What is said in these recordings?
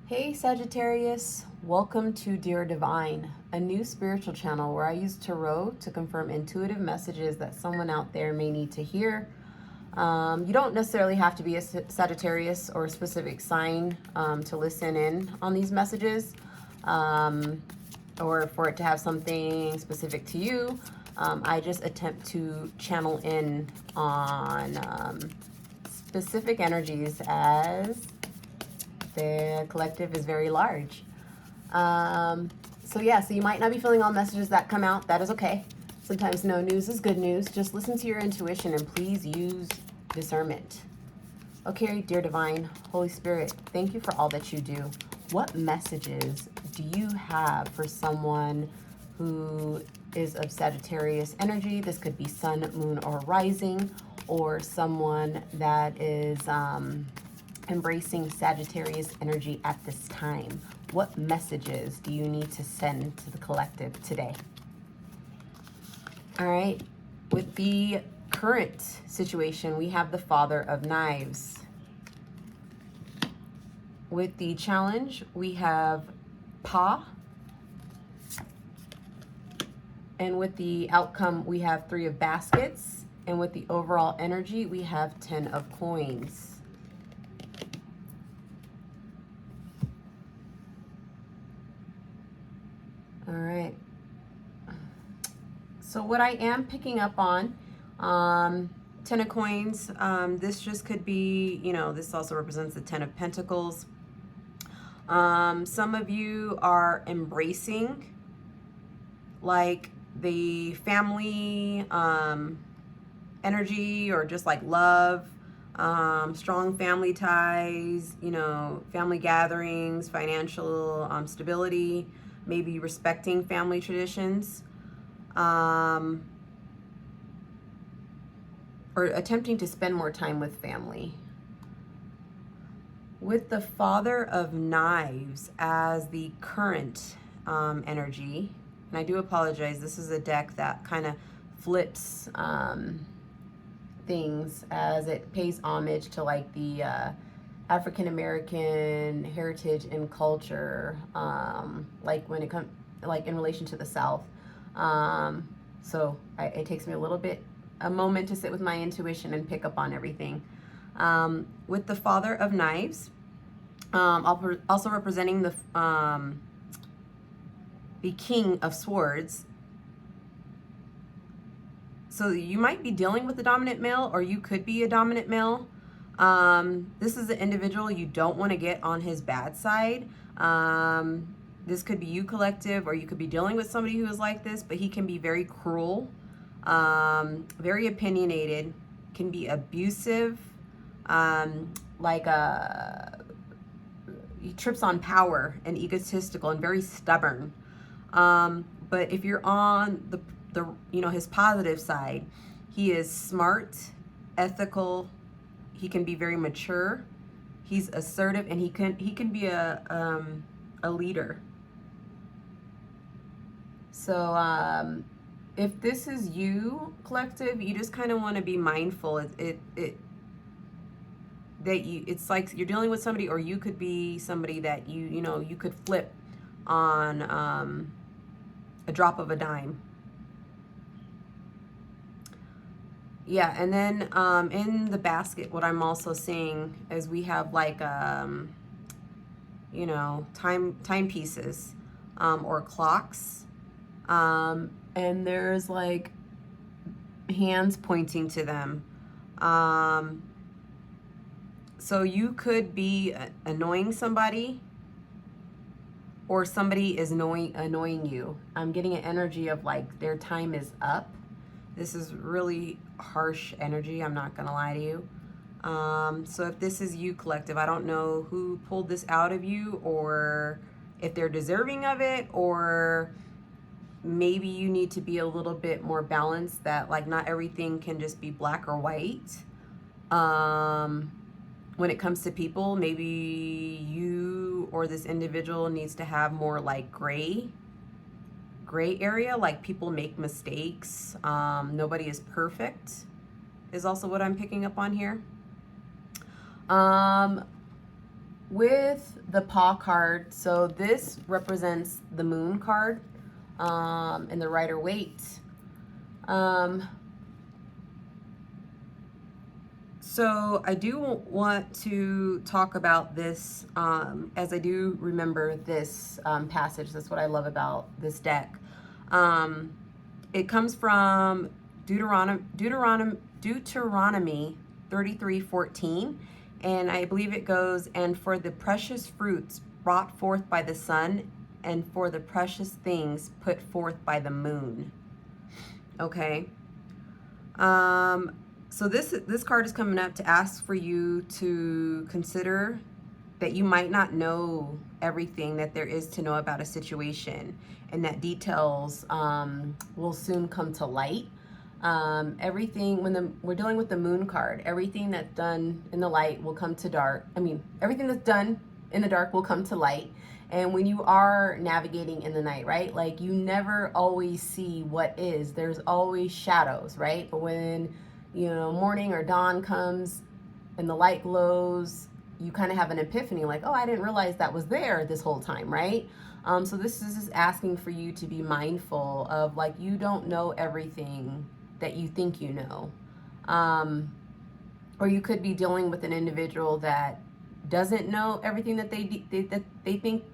Hey Sagittarius, welcome to Dear Divine, a new spiritual channel where I use tarot to confirm intuitive messages that someone out there may need to hear. You don't necessarily have to be a Sagittarius or a specific sign to listen in on these messages, or for it to have something specific to you. I just attempt to channel in on specific energies as the collective is very large. So you might not be feeling all messages that come out. That is okay. Sometimes no news is good news. Just listen to your intuition and please use discernment. Okay, dear divine, Holy Spirit, thank you for all that you do. What messages do you have for someone who is of Sagittarius energy? This could be sun, moon, or rising, or someone that is embracing Sagittarius energy at this time. What messages do you need to send to the collective today? All right, with the current situation, we have the Father of Knives. With the challenge, we have Pa. And with the outcome, we have 3 of Baskets. And with the overall energy, we have 10 of Coins. All right. So what I am picking up on, 10 of Coins, this just could be, this also represents the 10 of Pentacles. Some of you are embracing like the family energy, or just like love, strong family ties, family gatherings, financial stability, maybe respecting family traditions, or attempting to spend more time with family. With the Father of Knives as the current energy, and I do apologize, this is a deck that kind of flips things as it pays homage to like the African American heritage and culture, like when it comes, like in relation to the South. It takes me a moment to sit with my intuition and pick up on everything. With the Father of Knives, also representing the King of Swords. So you might be dealing with a dominant male, or you could be a dominant male. This is the individual you don't want to get on his bad side. This could be you, collective, or you could be dealing with somebody who is like this, but he can be very cruel, very opinionated, can be abusive, he trips on power and egotistical and very stubborn. But if you're on the his positive side, he is smart, ethical, he can be very mature, he's assertive, and he can be a leader. So if this is you, collective, you just kind of want to be mindful it's like you're dealing with somebody, or you could be somebody that you could flip on a drop of a dime. Yeah, and then in the basket, what I'm also seeing is we have like timepieces or clocks, and there's like hands pointing to them. So you could be annoying somebody, or somebody is annoying you. I'm getting an energy of like their time is up. This is really harsh energy, I'm not gonna lie to you. So if this is you, collective, I don't know who pulled this out of you, or if they're deserving of it, or maybe you need to be a little bit more balanced, that like not everything can just be black or white. When it comes to people, maybe you or this individual needs to have more like gray area, like people make mistakes. Nobody is perfect is also what I'm picking up on here. with the paw card, so this represents the moon card and the Rider-Waite. So I do want to talk about this as I do remember this passage. That's what I love about this deck. It comes from Deuteronomy 33:14, and I believe it goes, "And for the precious fruits brought forth by the sun, and for the precious things put forth by the moon." Okay. So this card is coming up to ask for you to consider that you might not know everything that there is to know about a situation, and that details will soon come to light. Everything, we're dealing with the moon card, everything that's done in the light will come to dark. I mean, everything that's done in the dark will come to light. And when you are navigating in the night, right? Like, you never always see what is. There's always shadows, right? But when, you know, morning or dawn comes and the light glows, you kind of have an epiphany, like, oh, I didn't realize that was there this whole time, right? So this is just asking for you to be mindful of, like, you don't know everything that you think you know. Or you could be dealing with an individual that doesn't know everything that they think,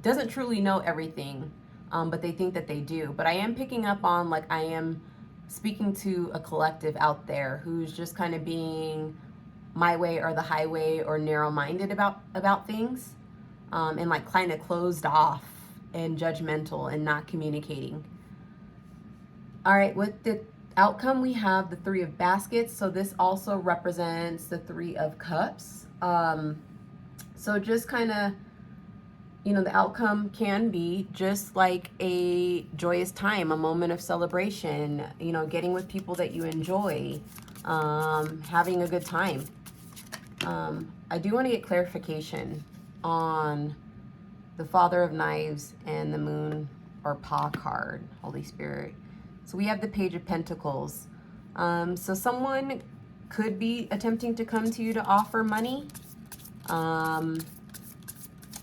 doesn't truly know everything, but they think that they do. But I am picking up on, like, I am speaking to a collective out there who's just kind of being my way or the highway, or narrow-minded about things, and like kind of closed off and judgmental and not communicating. All right, with the outcome, we have the Three of Baskets. So this also represents the Three of Cups. So just kind of, you know, the outcome can be just like a joyous time, a moment of celebration, you know, getting with people that you enjoy, having a good time. I do want to get clarification on the Father of Knives and the Moon or Paw card, Holy Spirit. So we have the Page of Pentacles. So someone could be attempting to come to you to offer money.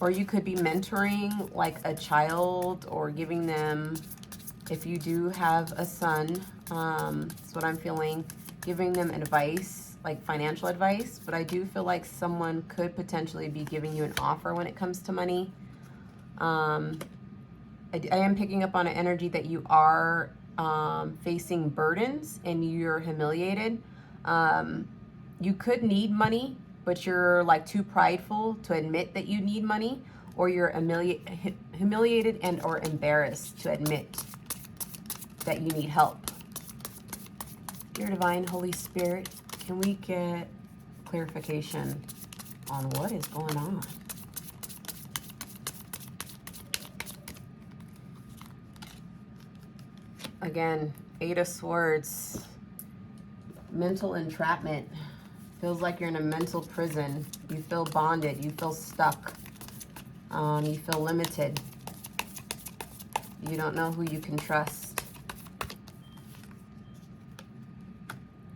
Or you could be mentoring like a child, or giving them, if you do have a son, that's what I'm feeling, giving them advice, like financial advice. But I do feel like someone could potentially be giving you an offer when it comes to money. I am picking up on an energy that you are facing burdens and you're humiliated. You could need money, but you're like too prideful to admit that you need money, or you're humiliated and or embarrassed to admit that you need help. Dear Divine Holy Spirit, can we get clarification on what is going on? Again, Eight of Swords, mental entrapment. Feels like you're in a mental prison. You feel bonded. You feel stuck. You feel limited. You don't know who you can trust.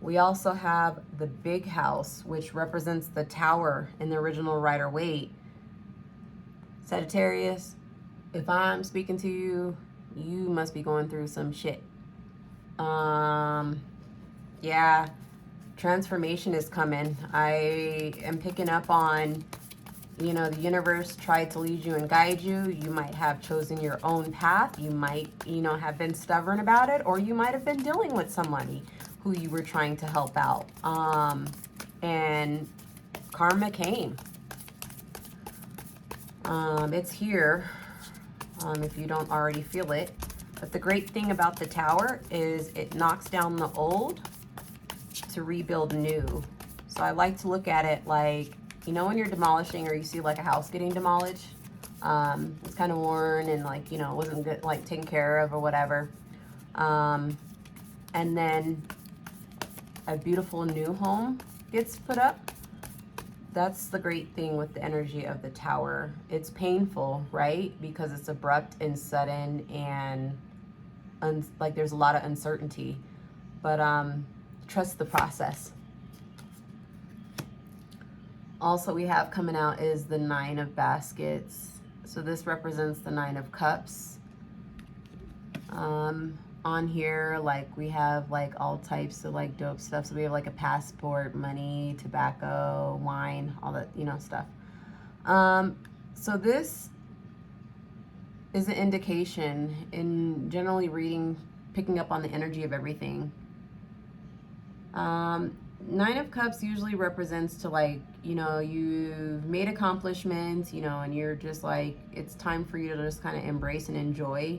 We also have the Big House, which represents the Tower in the original Rider-Waite. Sagittarius, if I'm speaking to you, you must be going through some shit. Yeah. Transformation is coming. I am picking up on, you know, the universe tried to lead you and guide you. You might have chosen your own path. You might, you know, have been stubborn about it, or you might have been dealing with somebody who you were trying to help out. And karma came. It's here, if you don't already feel it. But the great thing about the Tower is it knocks down the old to rebuild new. So I like to look at it like, you know, when you're demolishing, or you see like a house getting demolished, it's kind of worn and like, you know, wasn't good, like taken care of or whatever. And then a beautiful new home gets put up. That's the great thing with the energy of the Tower. It's painful, right? Because it's abrupt and sudden, and like there's a lot of uncertainty. But trust the process. Also, we have coming out is the 9 of baskets. So this represents the 9 of cups. On here, like, we have like all types of like dope stuff. So we have like a passport, money, tobacco, wine, all that, you know, stuff. So this is an indication in generally reading, picking up on the energy of everything. 9 of Cups usually represents to, like, you know, you've made accomplishments, you know, and you're just like, it's time for you to just kind of embrace and enjoy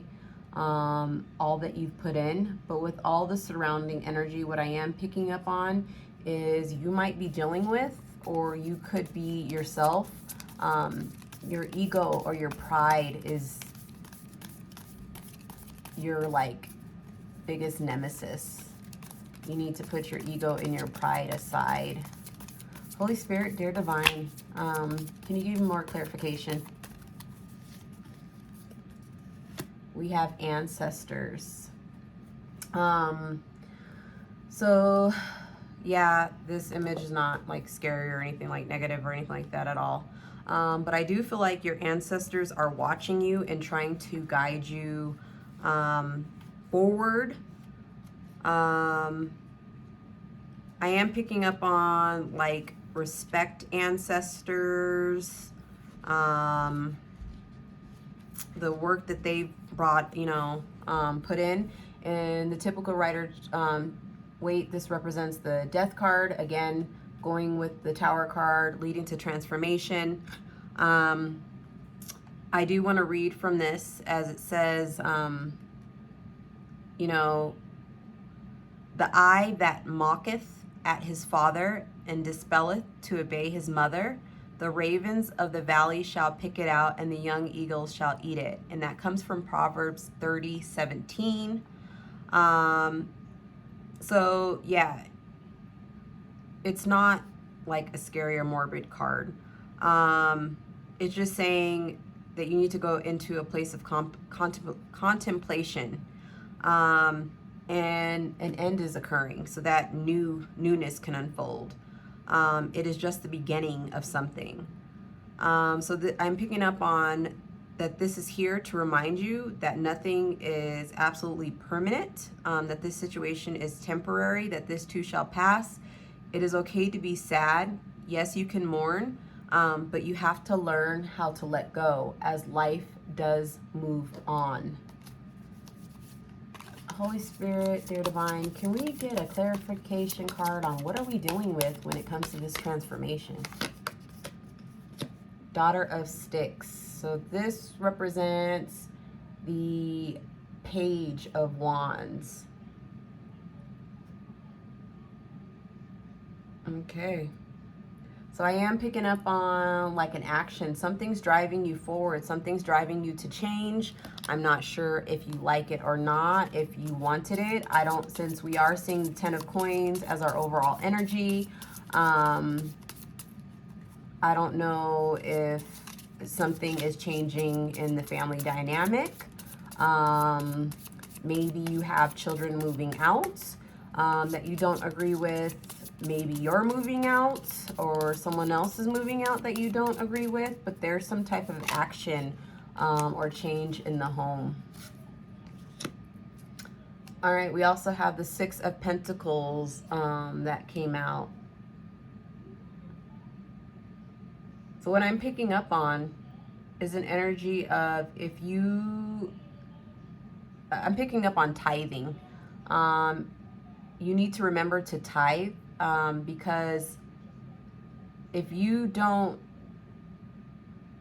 all that you've put in. But with all the surrounding energy, what I am picking up on is you might be dealing with, or you could be yourself, your ego or your pride is your like biggest nemesis. You need to put your ego and your pride aside. Holy Spirit, dear divine, can you give me more clarification? We have ancestors. So yeah, this image is not like scary or anything like negative or anything like that at all. But I do feel like your ancestors are watching you and trying to guide you forward. I am picking up on like respect ancestors, the work that they've brought, you know, put in. And the typical writer, wait, this represents the death card. Again, going with the Tower card, leading to transformation. I do want to read from this as it says, you know, the eye that mocketh at his father and dispelleth to obey his mother, the ravens of the valley shall pick it out, and the young eagles shall eat it. And that comes from Proverbs 30:17. So yeah, it's not like a scary or morbid card. It's just saying that you need to go into a place of contemplation. And an end is occurring so that newness can unfold. It is just the beginning of something. So I'm picking up on that this is here to remind you that nothing is absolutely permanent, that this situation is temporary, that this too shall pass. It is okay to be sad. Yes, you can mourn, but you have to learn how to let go as life does move on. Holy Spirit, dear divine, can we get a clarification card on what are we dealing with when it comes to this transformation? Daughter of Sticks. So this represents the Page of Wands. Okay. So I am picking up on like an action. Something's driving you forward. Something's driving you to change. I'm not sure if you like it or not, if you wanted it. I don't, since we are seeing the 10 of Coins as our overall energy, I don't know if something is changing in the family dynamic. Maybe you have children moving out that you don't agree with. Maybe you're moving out or someone else is moving out that you don't agree with, but there's some type of action or change in the home. All right, we also have the 6 of Pentacles that came out. So what I'm picking up on is an energy of I'm picking up on tithing. You need to remember to tithe. Because if you don't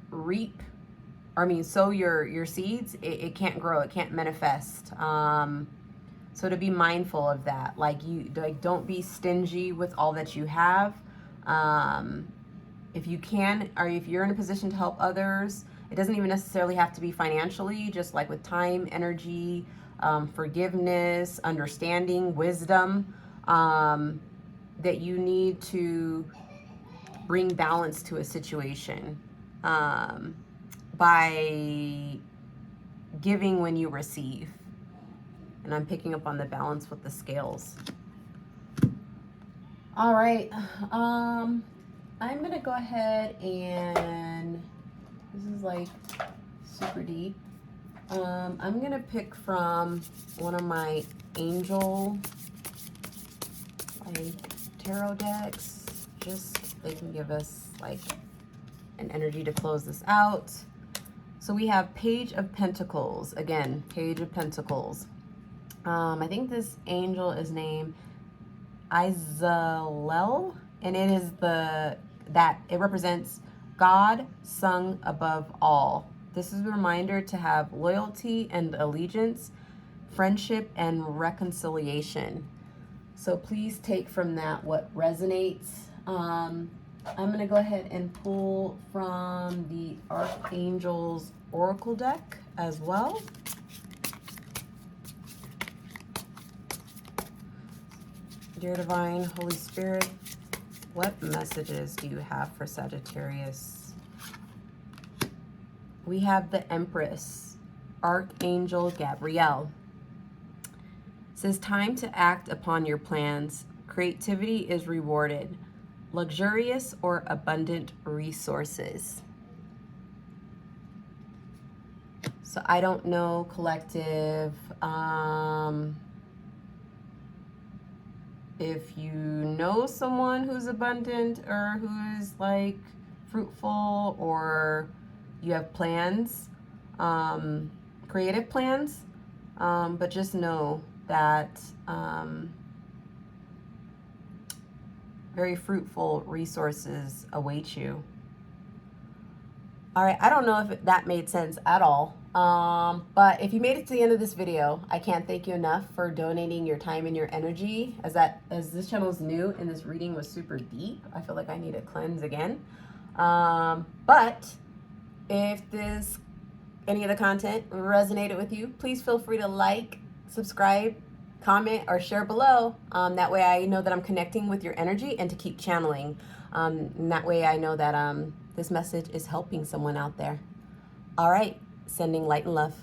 reap, sow your seeds, it can't grow, it can't manifest. So to be mindful of that, like don't be stingy with all that you have. If you can, or if you're in a position to help others, it doesn't even necessarily have to be financially, just like with time, energy, forgiveness, understanding, wisdom, that you need to bring balance to a situation by giving when you receive. And I'm picking up on the balance with the scales. All right. I'm gonna go ahead and, this is like super deep. I'm gonna pick from one of my angel like tarot decks, just so they can give us like an energy to close this out. So we have Page of Pentacles, again, Page of Pentacles. I think this angel is named Izalel, and it is it represents God sung above all. This is a reminder to have loyalty and allegiance, friendship and reconciliation. So please take from that what resonates. I'm going to go ahead and pull from the Archangel's Oracle deck as well. Dear Divine Holy Spirit, what messages do you have for Sagittarius? We have the Empress, Archangel Gabrielle. It says, time to act upon your plans. Creativity is rewarded. Luxurious or abundant resources. So I don't know, collective, if you know someone who's abundant or who's like fruitful, or you have plans, creative plans, but just know that very fruitful resources await you. All right, I don't know if that made sense at all. But if you made it to the end of this video, I can't thank you enough for donating your time and your energy. As this channel is new and this reading was super deep, I feel like I need to cleanse again. But if any of the content resonated with you, please feel free to like, subscribe, comment, or share below. That way I know that I'm connecting with your energy and to keep channeling. And that way I know that this message is helping someone out there. All right, sending light and love.